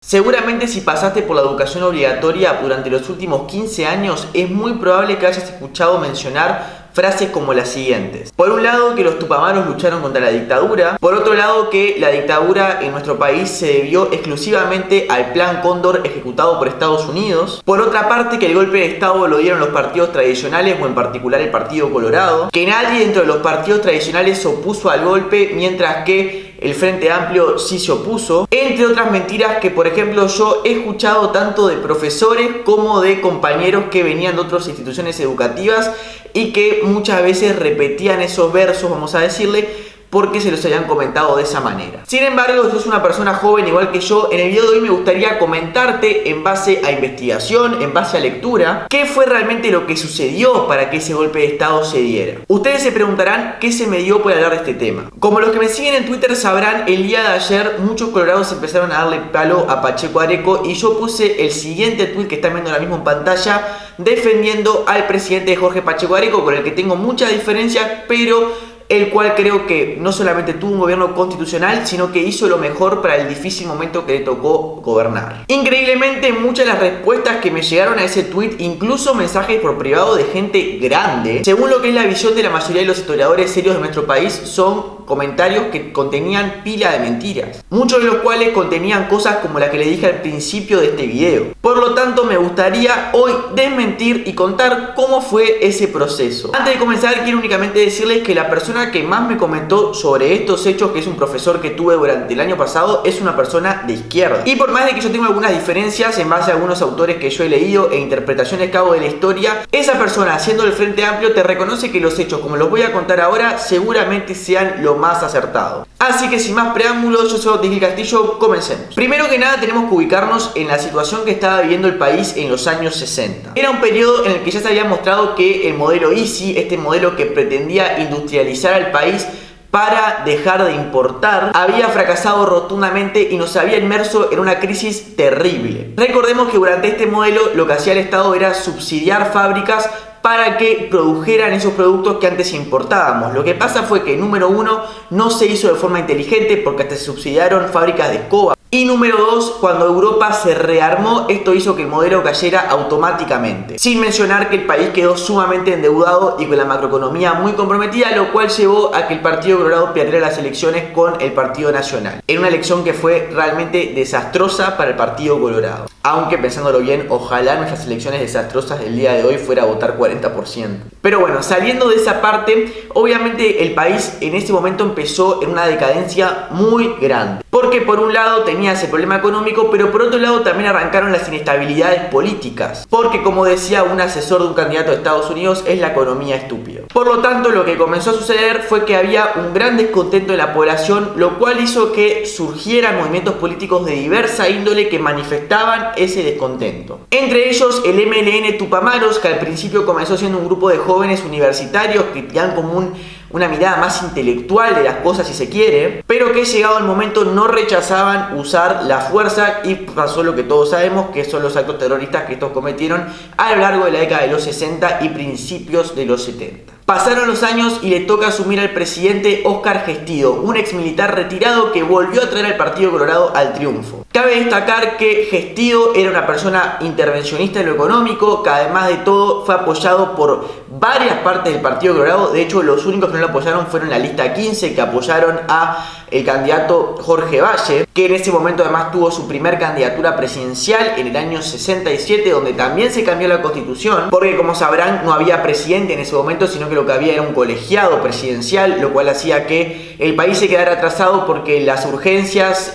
Seguramente si pasaste por la educación obligatoria durante los últimos 15 años, es muy probable que hayas escuchado mencionar frases como las siguientes. Por un lado, que los tupamaros lucharon contra la dictadura. Por otro lado, que la dictadura en nuestro país se debió exclusivamente al Plan Cóndor ejecutado por Estados Unidos. Por otra parte, que el golpe de Estado lo dieron los partidos tradicionales, o en particular el Partido Colorado. Que nadie dentro de los partidos tradicionales se opuso al golpe, mientras que el Frente Amplio sí se opuso. Entre otras mentiras que, por ejemplo, yo he escuchado tanto de profesores como de compañeros que venían de otras instituciones educativas y que muchas veces repetían esos versos, vamos a decirle, porque se los habían comentado de esa manera. Sin embargo, si sos una persona joven igual que yo, en el video de hoy me gustaría comentarte, en base a investigación, en base a lectura, qué fue realmente lo que sucedió para que ese golpe de Estado se diera. Ustedes se preguntarán qué se me dio por hablar de este tema. Como los que me siguen en Twitter sabrán, el día de ayer muchos colorados empezaron a darle palo a Pacheco Areco y yo puse el siguiente tweet que están viendo ahora mismo en pantalla, defendiendo al presidente Jorge Pacheco Areco, con el que tengo muchas diferencias, pero el cual creo que no solamente tuvo un gobierno constitucional, sino que hizo lo mejor para el difícil momento que le tocó gobernar. Increíblemente, muchas de las respuestas que me llegaron a ese tweet, incluso mensajes por privado de gente grande, según lo que es la visión de la mayoría de los historiadores serios de nuestro país, son comentarios que contenían pila de mentiras, muchos de los cuales contenían cosas como la que le dije al principio de este video. Por lo tanto, me gustaría hoy desmentir y contar cómo fue ese proceso. Antes de comenzar, quiero únicamente decirles que la persona que más me comentó sobre estos hechos, que es un profesor que tuve durante el año pasado, es una persona de izquierda. Y por más de que yo tenga algunas diferencias en base a algunos autores que yo he leído e interpretaciones que hago de la historia, esa persona, siendo del Frente Amplio, te reconoce que los hechos, como los voy a contar ahora, seguramente sean lo más acertado. Así que sin más preámbulos, yo soy Tigil Castillo, comencemos. Primero que nada, tenemos que ubicarnos en la situación que estaba viviendo el país en los años 60. Era un periodo en el que ya se había mostrado que el modelo Easy, este modelo que pretendía industrializar al país para dejar de importar, había fracasado rotundamente y nos había inmerso en una crisis terrible. Recordemos que durante este modelo lo que hacía el Estado era subsidiar fábricas para que produjeran esos productos que antes importábamos. Lo que pasa fue que, número uno, no se hizo de forma inteligente porque hasta se subsidiaron fábricas de escoba. Y número 2, cuando Europa se rearmó, esto hizo que el modelo cayera automáticamente. Sin mencionar que el país quedó sumamente endeudado y con la macroeconomía muy comprometida, lo cual llevó a que el Partido Colorado perdiera las elecciones con el Partido Nacional. En una elección que fue realmente desastrosa para el Partido Colorado. Aunque pensándolo bien, ojalá nuestras elecciones desastrosas del día de hoy fuera a votar 40%. Pero bueno, saliendo de esa parte, obviamente el país en ese momento empezó en una decadencia muy grande. Porque por un lado tenía ese problema económico, pero por otro lado también arrancaron las inestabilidades políticas. Porque como decía un asesor de un candidato de Estados Unidos, es la economía estúpida. Por lo tanto, lo que comenzó a suceder fue que había un gran descontento de la población, lo cual hizo que surgieran movimientos políticos de diversa índole que manifestaban ese descontento. Entre ellos el MLN Tupamaros, que al principio comenzó siendo un grupo de jóvenes universitarios que tenían como una mirada más intelectual de las cosas, si se quiere, pero que llegado el momento no rechazaban usar la fuerza y pasó lo que todos sabemos, que son los actos terroristas que estos cometieron a lo largo de la década de los 60 y principios de los 70. Pasaron los años y le toca asumir al presidente Óscar Gestido, un ex militar retirado que volvió a traer al Partido Colorado al triunfo. Cabe destacar que Gestido era una persona intervencionista en lo económico, que además de todo fue apoyado por varias partes del Partido Colorado. De hecho, los únicos que no lo apoyaron fueron la lista 15, que apoyaron a el candidato Jorge Valle, que en ese momento además tuvo su primer candidatura presidencial en el año 67, donde también se cambió la constitución, porque como sabrán no había presidente en ese momento, sino que lo que había era un colegiado presidencial, lo cual hacía que el país se quedara atrasado porque las urgencias,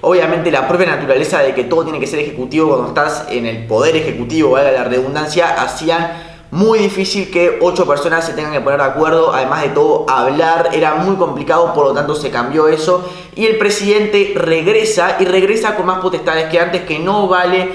obviamente la propia naturaleza de que todo tiene que ser ejecutivo cuando estás en el poder ejecutivo, valga la redundancia, hacían muy difícil que 8 personas se tengan que poner de acuerdo. Además de todo, hablar era muy complicado, por lo tanto se cambió eso y el presidente regresa y regresa con más potestades que antes, que no vale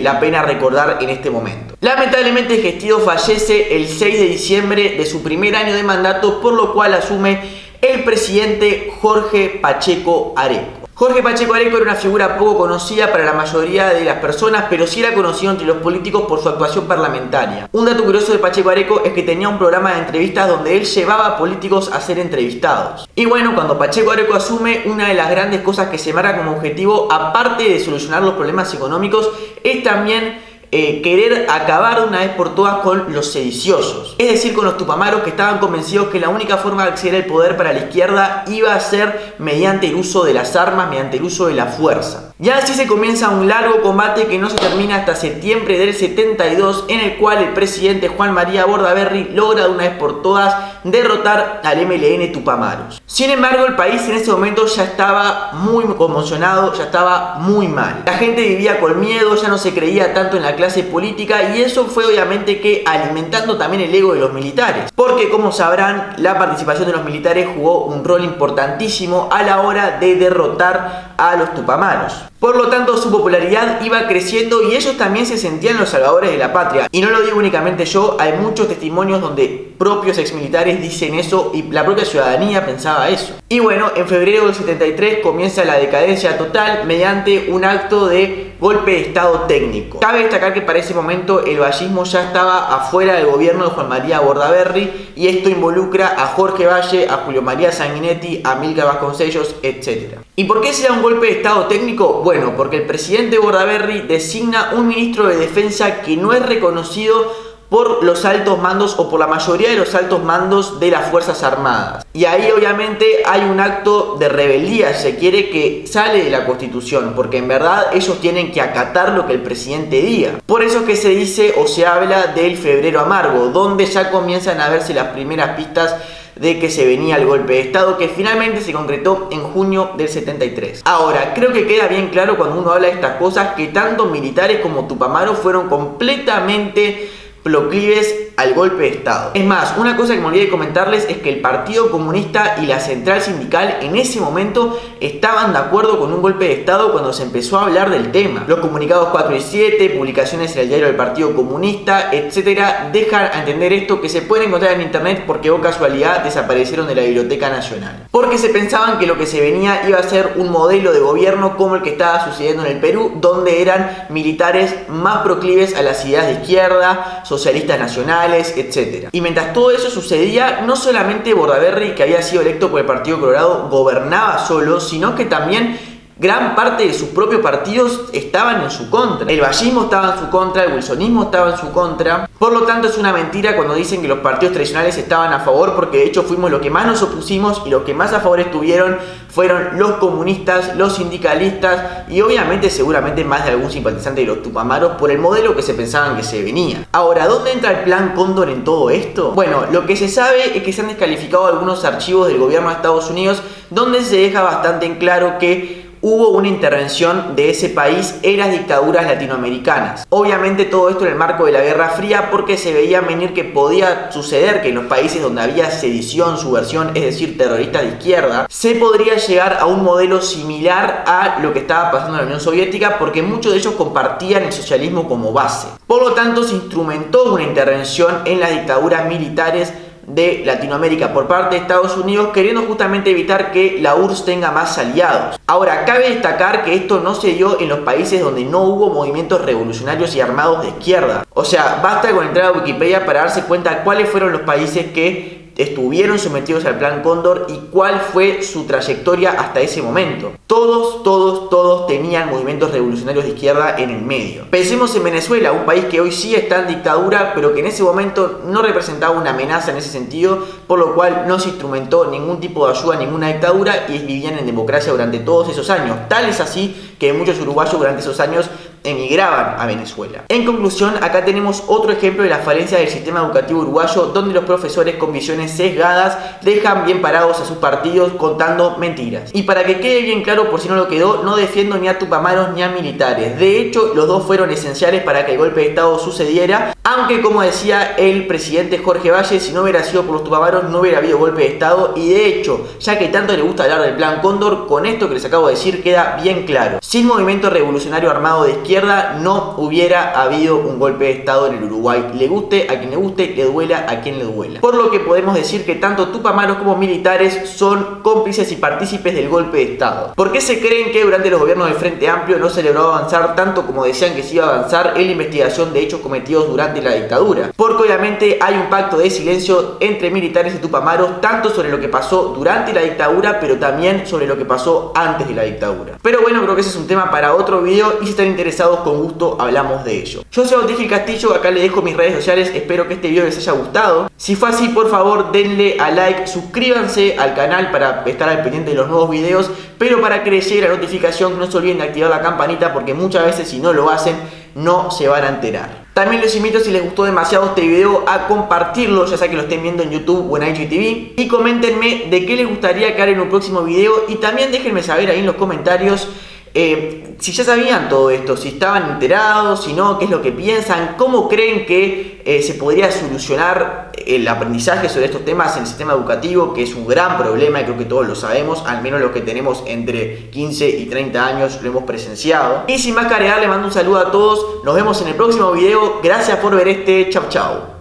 la pena recordar en este momento. Lamentablemente Gestido fallece el 6 de diciembre de su primer año de mandato, por lo cual asume el presidente Jorge Pacheco Areco. Jorge Pacheco Areco era una figura poco conocida para la mayoría de las personas, pero sí era conocido entre los políticos por su actuación parlamentaria. Un dato curioso de Pacheco Areco es que tenía un programa de entrevistas donde él llevaba a políticos a ser entrevistados. Y bueno, cuando Pacheco Areco asume, una de las grandes cosas que se marca como objetivo, aparte de solucionar los problemas económicos, es también querer acabar de una vez por todas con los sediciosos, es decir, con los tupamaros que estaban convencidos que la única forma de acceder al poder para la izquierda iba a ser mediante el uso de las armas, mediante el uso de la fuerza. Y así se comienza un largo combate que no se termina hasta septiembre del 72, en el cual el presidente Juan María Bordaberry logra de una vez por todas derrotar al MLN Tupamaros. Sin embargo, el país en ese momento ya estaba muy conmocionado, ya estaba muy mal. La gente vivía con miedo, ya no se creía tanto en la clase política, y eso fue obviamente que alimentando también el ego de los militares, porque como sabrán, la participación de los militares jugó un rol importantísimo a la hora de derrotar a los tupamaros. Por lo tanto, su popularidad iba creciendo y ellos también se sentían los salvadores de la patria. Y no lo digo únicamente yo, hay muchos testimonios donde propios exmilitares dicen eso y la propia ciudadanía pensaba eso. Y bueno, en febrero del 73 comienza la decadencia total mediante un acto de golpe de estado técnico. Cabe destacar que para ese momento el vallismo ya estaba afuera del gobierno de Juan María Bordaberry, y esto involucra a Jorge Valle, a Julio María Sanguinetti, a Amílcar Vasconcellos, etc. ¿Y por qué se da un golpe de estado técnico? Bueno, porque el presidente Bordaberry designa un ministro de defensa que no es reconocido por los altos mandos o por la mayoría de los altos mandos de las Fuerzas Armadas. Y ahí obviamente hay un acto de rebeldía, si se quiere, que sale de la Constitución, porque en verdad ellos tienen que acatar lo que el presidente diga. Por eso es que se dice o se habla del febrero amargo, donde ya comienzan a verse las primeras pistas de que se venía el golpe de estado, que finalmente se concretó en junio del 73. Ahora, creo que queda bien claro cuando uno habla de estas cosas que tanto militares como tupamaros fueron completamente proclives al golpe de estado. Es más, una cosa que me olvidé de comentarles es que el Partido Comunista y la Central Sindical en ese momento estaban de acuerdo con un golpe de estado cuando se empezó a hablar del tema. Los comunicados 4 y 7, publicaciones en el diario del Partido Comunista, etcétera, dejan a entender esto, que se pueden encontrar en internet porque, oh casualidad, desaparecieron de la Biblioteca Nacional. Porque se pensaban que lo que se venía iba a ser un modelo de gobierno como el que estaba sucediendo en el Perú, donde eran militares más proclives a las ideas de izquierda, socialistas nacionales, etc. Y mientras todo eso sucedía, no solamente Bordaberry, que había sido electo por el Partido Colorado, gobernaba solo, sino que también gran parte de sus propios partidos estaban en su contra. El vallismo estaba en su contra, el wilsonismo estaba en su contra. Por lo tanto, es una mentira cuando dicen que los partidos tradicionales estaban a favor, porque de hecho fuimos los que más nos opusimos y los que más a favor estuvieron fueron los comunistas, los sindicalistas y obviamente seguramente más de algún simpatizante de los tupamaros por el modelo que se pensaban que se venía. Ahora, ¿dónde entra el plan Cóndor en todo esto? Bueno, lo que se sabe es que se han descalificado algunos archivos del gobierno de Estados Unidos donde se deja bastante en claro que hubo una intervención de ese país en las dictaduras latinoamericanas. Obviamente todo esto en el marco de la Guerra Fría, porque se veía venir que podía suceder que en los países donde había sedición, subversión, es decir, terroristas de izquierda, se podría llegar a un modelo similar a lo que estaba pasando en la Unión Soviética, porque muchos de ellos compartían el socialismo como base. Por lo tanto, se instrumentó una intervención en las dictaduras militares de Latinoamérica por parte de Estados Unidos, queriendo justamente evitar que la URSS tenga más aliados. Ahora, cabe destacar que esto no se dio en los países donde no hubo movimientos revolucionarios y armados de izquierda. O sea, basta con entrar a Wikipedia para darse cuenta cuáles fueron los países que estuvieron sometidos al Plan Cóndor y cuál fue su trayectoria hasta ese momento. Todos tenían movimientos revolucionarios de izquierda en el medio. Pensemos en Venezuela, un país que hoy sí está en dictadura, pero que en ese momento no representaba una amenaza en ese sentido, por lo cual no se instrumentó ningún tipo de ayuda a ninguna dictadura y vivían en democracia durante todos esos años. Tal es así que muchos uruguayos durante esos años emigraban a Venezuela. En conclusión, acá tenemos otro ejemplo de la falencia del sistema educativo uruguayo, donde los profesores con visiones sesgadas dejan bien parados a sus partidos contando mentiras. Y para que quede bien claro, por si no lo quedó, no defiendo ni a tupamaros ni a militares. De hecho, los dos fueron esenciales para que el golpe de estado sucediera, Aunque, como decía el presidente Jorge Valle, si no hubiera sido por los Tupamaros no hubiera habido golpe de Estado. Y de hecho, ya que tanto le gusta hablar del Plan Cóndor, con esto que les acabo de decir queda bien claro: sin movimiento revolucionario armado de izquierda no hubiera habido un golpe de Estado en el Uruguay. Le guste a quien le guste, le duela a quien le duela. Por lo que podemos decir que tanto Tupamaros como militares son cómplices y partícipes del golpe de Estado. ¿Por qué se creen que durante los gobiernos del Frente Amplio no se logró avanzar tanto como decían que se iba a avanzar en la investigación de hechos cometidos durante la dictadura? Porque obviamente hay un pacto de silencio entre militares y Tupamaros, tanto sobre lo que pasó durante la dictadura, pero también sobre lo que pasó antes de la dictadura. Pero bueno, creo que ese es un tema para otro video, y si están interesados, con gusto hablamos de ello. Yo soy Bautista Castillo, acá les dejo mis redes sociales, espero que este video les haya gustado. Si fue así, por favor denle a like, suscríbanse al canal para estar al pendiente de los nuevos videos, pero para que les llegue la notificación no se olviden de activar la campanita, porque muchas veces si no lo hacen no se van a enterar. También les invito, si les gustó demasiado este video, a compartirlo, ya sea que lo estén viendo en YouTube o en IGTV, y coméntenme de qué les gustaría que haga en un próximo video, y también déjenme saber ahí en los comentarios si ya sabían todo esto, si estaban enterados, si no, qué es lo que piensan, cómo creen que se podría solucionar el aprendizaje sobre estos temas en el sistema educativo, que es un gran problema y creo que todos lo sabemos, al menos los que tenemos entre 15 y 30 años lo hemos presenciado. Y sin más que agregar, les mando un saludo a todos, nos vemos en el próximo video, gracias por ver este, chau chau.